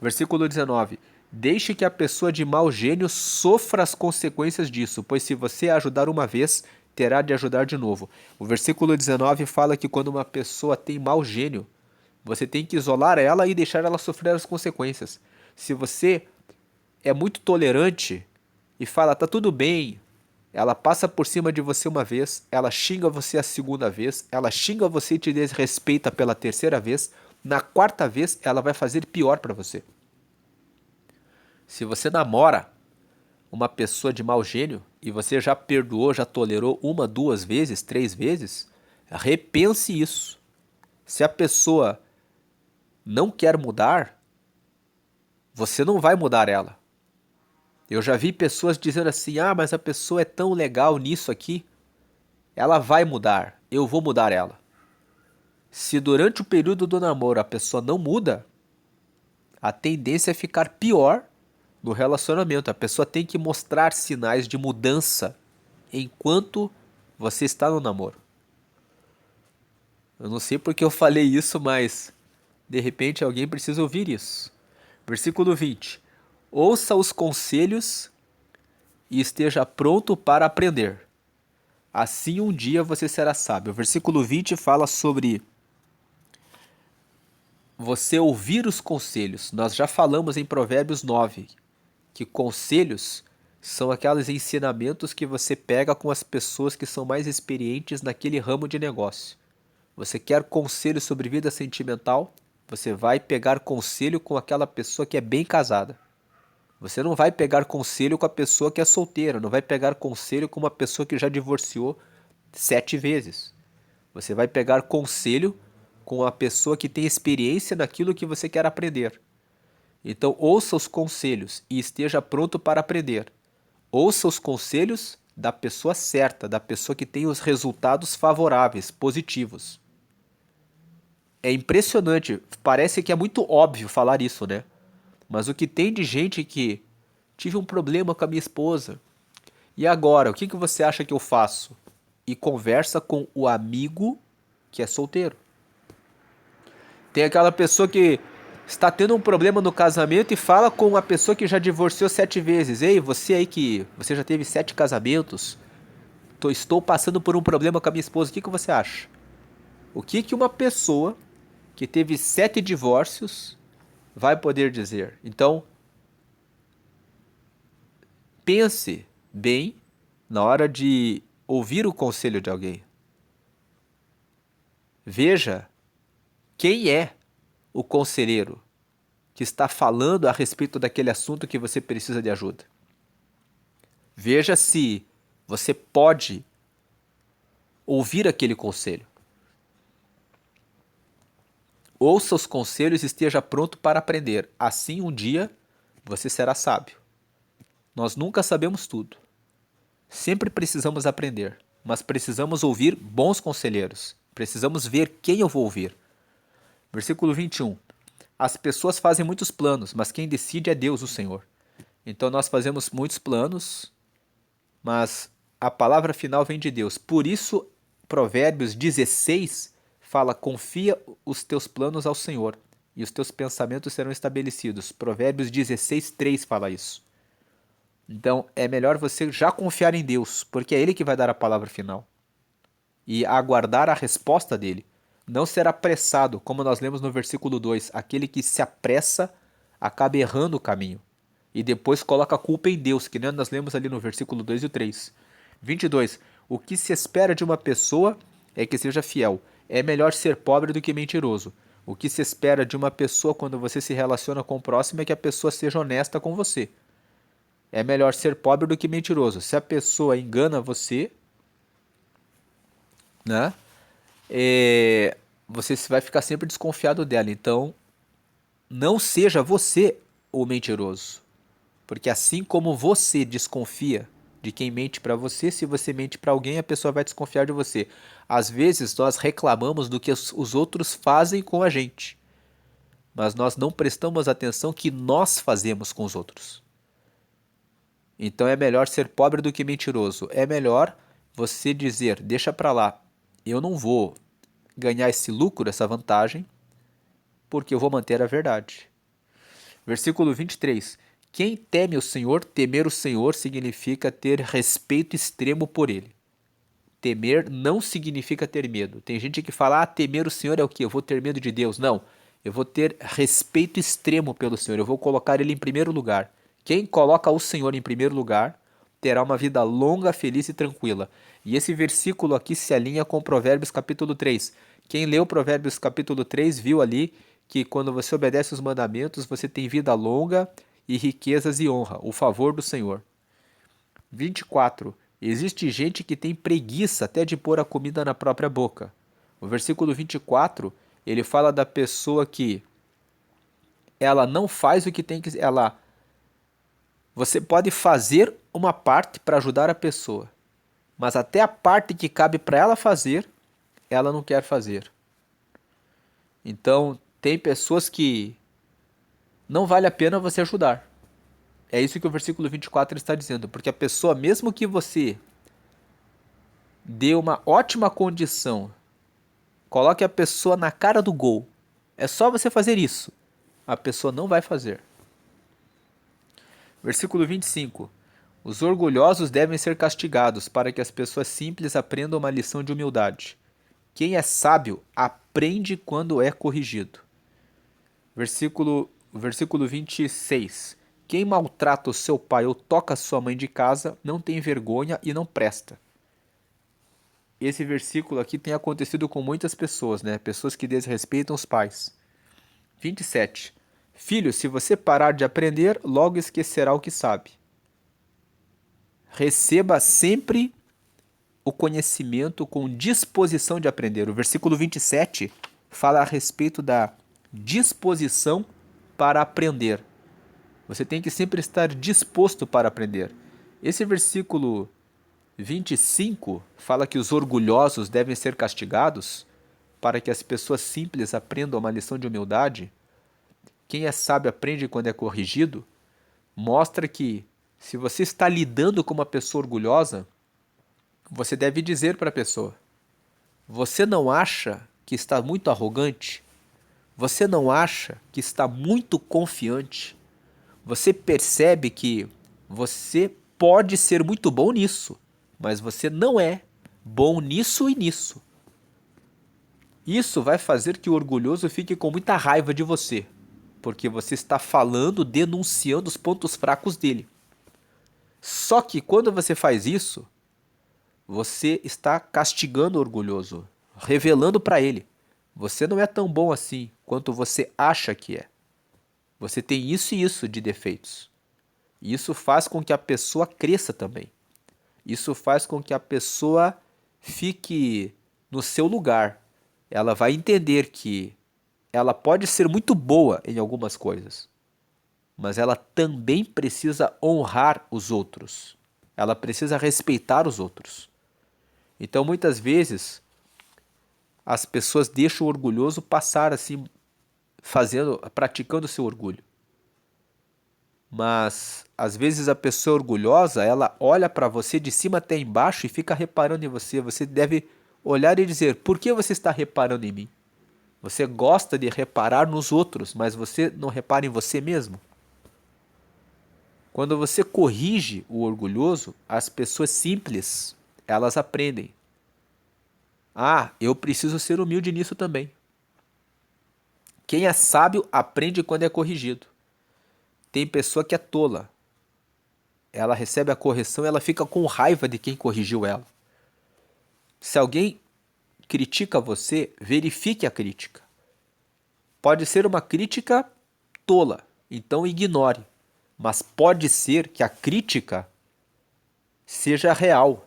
Versículo 19. Deixe que a pessoa de mau gênio sofra as consequências disso, pois se você ajudar uma vez, terá de ajudar de novo. O versículo 19 fala que quando uma pessoa tem mau gênio, você tem que isolar ela e deixar ela sofrer as consequências. Se você é muito tolerante e fala: tá tudo bem, ela passa por cima de você uma vez, ela xinga você a segunda vez, ela xinga você e te desrespeita pela terceira vez, na quarta vez ela vai fazer pior para você. Se você namora uma pessoa de mau gênio e você já perdoou, já tolerou 1, 2 vezes, 3 vezes, repense isso. Se a pessoa não quer mudar, você não vai mudar ela. Eu já vi pessoas dizendo assim: ah, mas a pessoa é tão legal nisso aqui, ela vai mudar, eu vou mudar ela. Se durante o período do namoro a pessoa não muda, a tendência é ficar pior no relacionamento. A pessoa tem que mostrar sinais de mudança enquanto você está no namoro. Eu não sei porque eu falei isso, mas de repente alguém precisa ouvir isso. Versículo 20. Ouça os conselhos e esteja pronto para aprender. Assim um dia você será sábio. O versículo 20 fala sobre você ouvir os conselhos. Nós já falamos em Provérbios 9 que conselhos são aqueles ensinamentos que você pega com as pessoas que são mais experientes naquele ramo de negócio. Você quer conselho sobre vida sentimental? Você vai pegar conselho com aquela pessoa que é bem casada. Você não vai pegar conselho com a pessoa que é solteira, não vai pegar conselho com uma pessoa que já divorciou 7 vezes. Você vai pegar conselho com a pessoa que tem experiência naquilo que você quer aprender. Então, ouça os conselhos e esteja pronto para aprender. Ouça os conselhos da pessoa certa, da pessoa que tem os resultados favoráveis, positivos. É impressionante, parece que é muito óbvio falar isso, né? Mas o que tem de gente que tive um problema com a minha esposa. E agora, o que você acha que eu faço? E conversa com o amigo que é solteiro. Tem aquela pessoa que está tendo um problema no casamento e fala com a pessoa que já divorciou 7 vezes. Ei, você aí que você já teve 7 casamentos, estou passando por um problema com a minha esposa, o que você acha? O que uma pessoa que teve 7 divórcios vai poder dizer? Então, pense bem na hora de ouvir o conselho de alguém. Veja quem é o conselheiro que está falando a respeito daquele assunto que você precisa de ajuda. Veja se você pode ouvir aquele conselho. Ouça os conselhos e esteja pronto para aprender. Assim um dia você será sábio. Nós nunca sabemos tudo. Sempre precisamos aprender, mas precisamos ouvir bons conselheiros. Precisamos ver quem eu vou ouvir. Versículo 21. As pessoas fazem muitos planos, mas quem decide é Deus, o Senhor. Então nós fazemos muitos planos, mas a palavra final vem de Deus. Por isso, Provérbios 16 fala: confia os teus planos ao Senhor. e os teus pensamentos serão estabelecidos. Provérbios 16:3 fala isso. Então, é melhor você já confiar em Deus, porque é Ele que vai dar a palavra final. E aguardar a resposta dele. Não ser apressado, como nós lemos no versículo 2. Aquele que se apressa acaba errando o caminho. E depois coloca a culpa em Deus, que nem nós lemos ali no versículo 2 e o 3. 22. O que se espera de uma pessoa é que seja fiel. É melhor ser pobre do que mentiroso. O que se espera de uma pessoa quando você se relaciona com o próximo é que a pessoa seja honesta com você. É melhor ser pobre do que mentiroso. Se a pessoa engana você, né? Você vai ficar sempre desconfiado dela. Então, não seja você o mentiroso. Porque assim como você desconfia de quem mente para você, se você mente para alguém, a pessoa vai desconfiar de você. Às vezes, nós reclamamos do que os outros fazem com a gente. Mas nós não prestamos atenção que nós fazemos com os outros. Então é melhor ser pobre do que mentiroso. É melhor você dizer, deixa para lá, eu não vou ganhar esse lucro, essa vantagem, porque eu vou manter a verdade. Versículo 23. Quem teme o Senhor, temer o Senhor significa ter respeito extremo por Ele. Temer não significa ter medo. Tem gente que fala, temer o Senhor é o quê? Eu vou ter medo de Deus. Não, eu vou ter respeito extremo pelo Senhor, eu vou colocar Ele em primeiro lugar. Quem coloca o Senhor em primeiro lugar terá uma vida longa, feliz e tranquila. E esse versículo aqui se alinha com Provérbios capítulo 3. Quem leu Provérbios capítulo 3 viu ali que quando você obedece os mandamentos, você tem vida longa e riquezas e honra, o favor do Senhor. 24. Existe gente que tem preguiça até de pôr a comida na própria boca. O versículo 24, ele fala da pessoa que ela não faz o que tem que... Você pode fazer uma parte para ajudar a pessoa, mas até a parte que cabe para ela fazer, ela não quer fazer. Então, tem pessoas que não vale a pena você ajudar. É isso que o versículo 24 está dizendo, porque a pessoa, mesmo que você dê uma ótima condição, coloque a pessoa na cara do gol, é só você fazer isso, a pessoa não vai fazer. Versículo 25. Os orgulhosos devem ser castigados, para que as pessoas simples aprendam uma lição de humildade. Quem é sábio aprende quando é corrigido. Versículo 26. Quem maltrata o seu pai ou toca sua mãe de casa não tem vergonha e não presta. Esse versículo aqui tem acontecido com muitas pessoas, né? Pessoas que desrespeitam os pais. 27. Filho, se você parar de aprender, logo esquecerá o que sabe. Receba sempre o conhecimento com disposição de aprender. O versículo 27 fala a respeito da disposição para aprender. Você tem que sempre estar disposto para aprender. Esse versículo 25 fala que os orgulhosos devem ser castigados para que as pessoas simples aprendam uma lição de humildade. Quem é sábio aprende quando é corrigido. Mostra que se você está lidando com uma pessoa orgulhosa, você deve dizer para a pessoa: você não acha que está muito arrogante? Você não acha que está muito confiante? Você percebe que você pode ser muito bom nisso, mas você não é bom nisso e nisso. Isso vai fazer que o orgulhoso fique com muita raiva de você, porque você está falando, denunciando os pontos fracos dele. Só que quando você faz isso, você está castigando o orgulhoso, revelando para ele: você não é tão bom assim quanto você acha que é. Você tem isso e isso de defeitos. Isso faz com que a pessoa cresça também. Isso faz com que a pessoa fique no seu lugar. Ela vai entender que ela pode ser muito boa em algumas coisas, mas ela também precisa honrar os outros. Ela precisa respeitar os outros. Então, muitas vezes, as pessoas deixam o orgulhoso passar assim, praticando seu orgulho. Mas, às vezes, a pessoa orgulhosa, ela olha para você de cima até embaixo e fica reparando em você. Você deve olhar e dizer: por que você está reparando em mim? Você gosta de reparar nos outros, mas você não repara em você mesmo? Quando você corrige o orgulhoso, as pessoas simples, elas aprendem. Ah, eu preciso ser humilde nisso também. Quem é sábio aprende quando é corrigido. Tem pessoa que é tola. Ela recebe a correção e ela fica com raiva de quem corrigiu ela. Se alguém critica você, verifique a crítica. Pode ser uma crítica tola, então ignore. Mas pode ser que a crítica seja real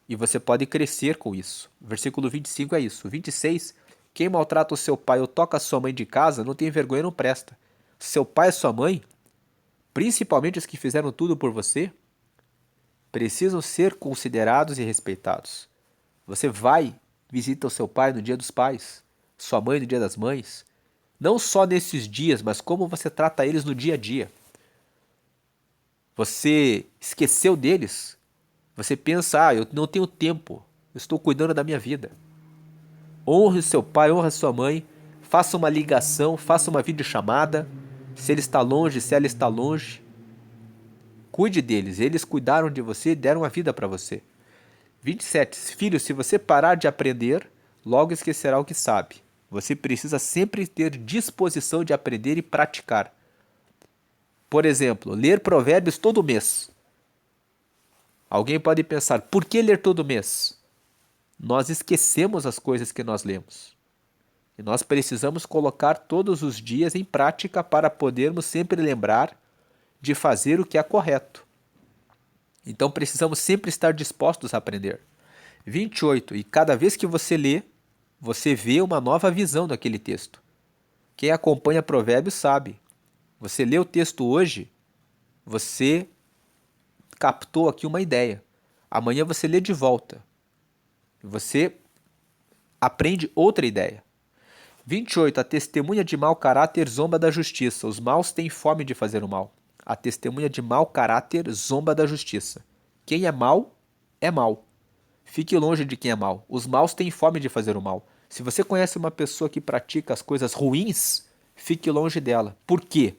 e você pode crescer com isso. Versículo 25 é isso. 26, quem maltrata o seu pai ou toca a sua mãe de casa não tem vergonha, não presta. Seu pai e sua mãe, principalmente os que fizeram tudo por você, precisam ser considerados e respeitados. Você vai, visita o seu pai no dia dos pais, sua mãe no dia das mães, não só nesses dias, mas como você trata eles no dia a dia. Você esqueceu deles? Você pensa, eu não tenho tempo, eu estou cuidando da minha vida. Honre seu pai, honre sua mãe, faça uma ligação, faça uma videochamada, se ele está longe, se ela está longe. Cuide deles, eles cuidaram de você e deram a vida para você. 27. Filho, se você parar de aprender, logo esquecerá o que sabe. Você precisa sempre ter disposição de aprender e praticar. Por exemplo, ler provérbios todo mês. Alguém pode pensar, por que ler todo mês? Nós esquecemos as coisas que nós lemos. E nós precisamos colocar todos os dias em prática para podermos sempre lembrar de fazer o que é correto. Então precisamos sempre estar dispostos a aprender. 28. E cada vez que você lê, você vê uma nova visão daquele texto. Quem acompanha Provérbios sabe. Você lê o texto hoje, você captou aqui uma ideia. Amanhã você lê de volta. Você aprende outra ideia. 28. A testemunha de mau caráter zomba da justiça. Os maus têm fome de fazer o mal. A testemunha de mau caráter zomba da justiça. Quem é mau, é mau. Fique longe de quem é mau. Os maus têm fome de fazer o mal. Se você conhece uma pessoa que pratica as coisas ruins, fique longe dela. Por quê?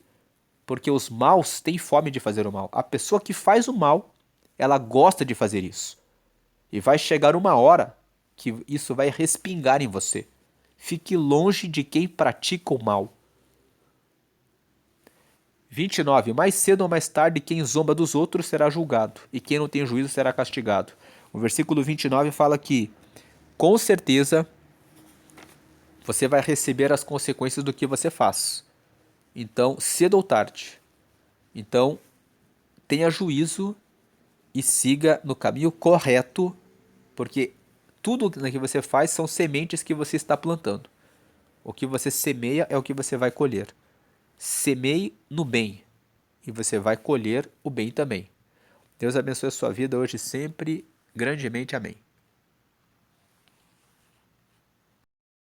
Porque os maus têm fome de fazer o mal. A pessoa que faz o mal, ela gosta de fazer isso. E vai chegar uma hora que isso vai respingar em você. Fique longe de quem pratica o mal. 29. Mais cedo ou mais tarde, quem zomba dos outros será julgado, e quem não tem juízo será castigado. O versículo 29 fala que, com certeza, você vai receber as consequências do que você faz. Então, cedo ou tarde. Então, tenha juízo e siga no caminho correto, porque tudo que você faz são sementes que você está plantando. O que você semeia é o que você vai colher. Semeie no bem e você vai colher o bem também. Deus abençoe a sua vida hoje e sempre, grandemente. Amém.